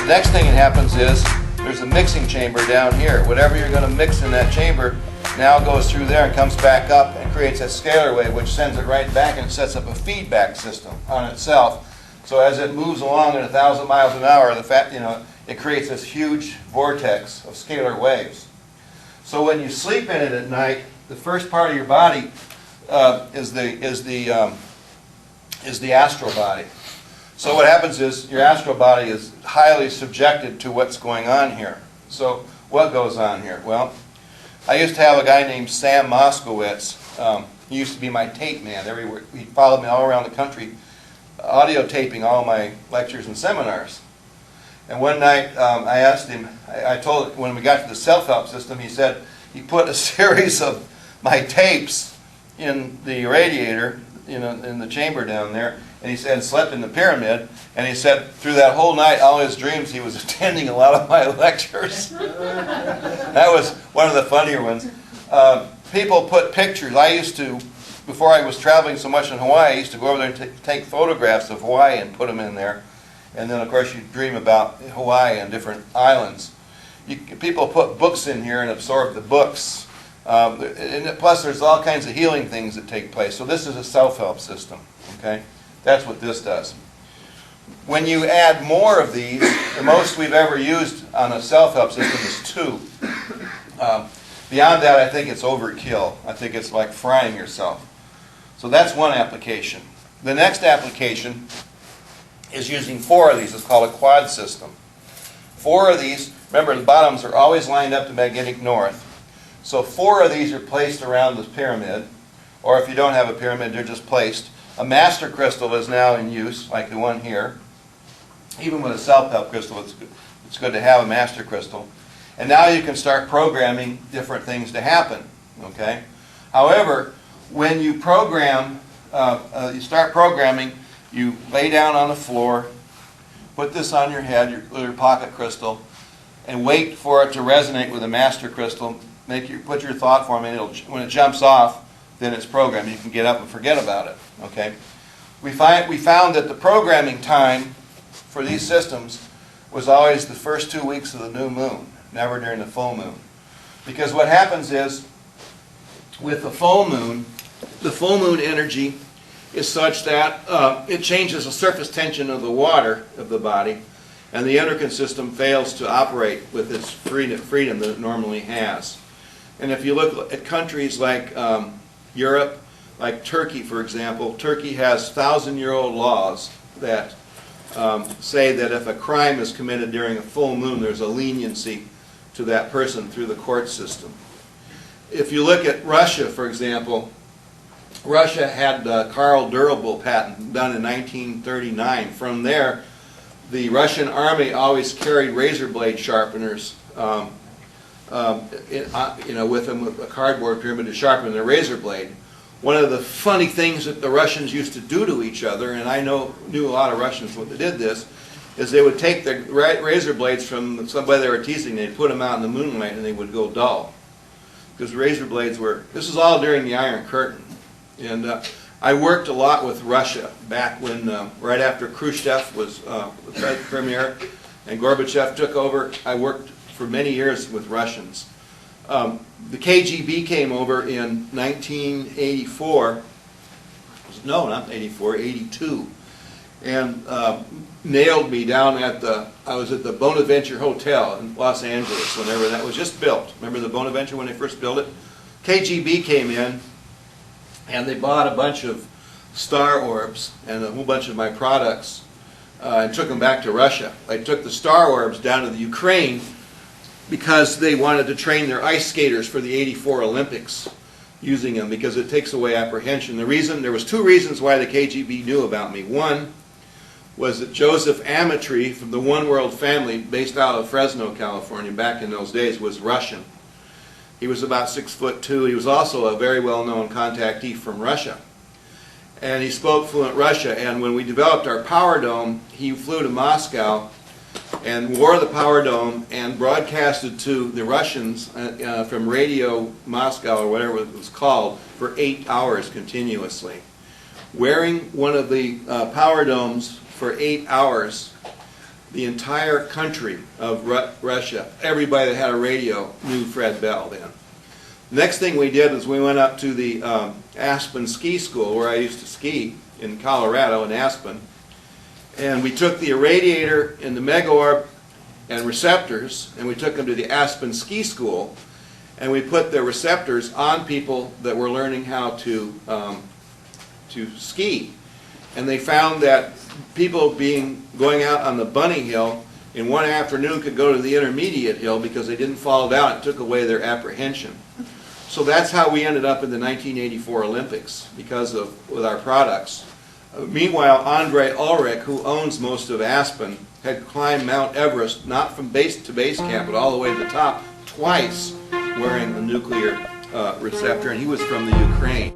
Next thing that happens is there's a mixing chamber down here. Whatever you're going to mix in that chamber now goes through there and comes back up and creates a scalar wave, which sends it right back and sets up a feedback system on itself. So as it moves along at 1,000 miles an hour, it creates this huge vortex of scalar waves. So when you sleep in it at night, the first part of your body is the astral body. So what happens is your astral body is highly subjected to what's going on here. So what goes on here? Well, I used to have a guy named Sam Moskowitz. He used to be my tape man everywhere. He followed me all around the country, audio taping all my lectures and seminars. And one night I asked him, I told him, when we got to the self-help system, he said he put a series of my tapes in the radiator, in the chamber down there, and he said slept in the pyramid, and he said through that whole night, all his dreams, he was attending a lot of my lectures. That was one of the funnier ones. People put pictures. I used to, before I was traveling so much in Hawaii, I used to go over there and take photographs of Hawaii and put them in there. And then, of course, you dream about Hawaii and different islands. People put books in here and absorb the books. And plus, there's all kinds of healing things that take place. So this is a self-help system. Okay, that's what this does. When you add more of these, the most we've ever used on a self-help system is 2. Beyond that, I think it's overkill. I think it's like frying yourself. So that's one application. The next application is using 4 of these. It's called a quad system. 4 of these, remember the bottoms are always lined up to magnetic north. So 4 of these are placed around the pyramid, or if you don't have a pyramid, they're just placed. A master crystal is now in use, like the one here. Even with a self-help crystal, it's good to have a master crystal. And now you can start programming different things to happen. Okay. However, when you program, you start programming, you lay down on the floor, put this on your head, your pocket crystal, and wait for it to resonate with a master crystal. Put your thought form in. When it jumps off, then it's programmed. You can get up and forget about it. Okay. We found that the programming time for these systems was always the first 2 weeks of the new moon, never during the full moon. Because what happens is, with the full moon energy is such that it changes the surface tension of the water of the body, and the endocrine system fails to operate with its freedom that it normally has. And if you look at countries like Europe, like Turkey, for example, Turkey has 1,000-year-old laws that say that if a crime is committed during a full moon, there's a leniency to that person through the court system. If you look at Russia, for example, Russia had the Karl Durable patent done in 1939. From there, the Russian army always carried razor blade sharpeners with them, with a cardboard pyramid to sharpen their razor blade. One of the funny things that the Russians used to do to each other, and I knew a lot of Russians when they did this, is they would take the razor blades from somebody they were teasing, they'd put them out in the moonlight and they would go dull. Because razor blades this is all during the Iron Curtain. And I worked a lot with Russia back when, right after Khrushchev was the premier and Gorbachev took over. I worked for many years with Russians. The KGB came over in 1984, no, not 84, 82, and nailed me down I was at the Bonaventure Hotel in Los Angeles whenever that was just built. Remember the Bonaventure when they first built it? KGB came in and they bought a bunch of star orbs and a whole bunch of my products and took them back to Russia. They took the star orbs down to the Ukraine because they wanted to train their ice skaters for the '84 Olympics using them, because it takes away apprehension. There was 2 reasons why the KGB knew about me. One was that Joseph Amatry from the One World family, based out of Fresno, California, back in those days, was Russian. He was about 6'2". He was also a very well-known contactee from Russia. And he spoke fluent Russia. And when we developed our power dome, he flew to Moscow and wore the power dome and broadcasted to the Russians from Radio Moscow, or whatever it was called, for 8 hours continuously. Wearing one of the power domes for 8 hours the entire country of Russia, everybody that had a radio knew Fred Bell then. The next thing we did was we went up to the Aspen Ski School, where I used to ski in Colorado, in Aspen, and we took the irradiator and the mega-orb and receptors, and we took them to the Aspen Ski School, and we put the receptors on people that were learning how to ski. And they found that people going out on the bunny hill in one afternoon could go to the intermediate hill because they didn't fall down. It took away their apprehension. So that's how we ended up in the 1984 Olympics, with our products. Meanwhile, Andre Ulrich, who owns most of Aspen, had climbed Mount Everest, not from base to base camp, but all the way to the top, twice, wearing a nuclear receptor, and he was from the Ukraine.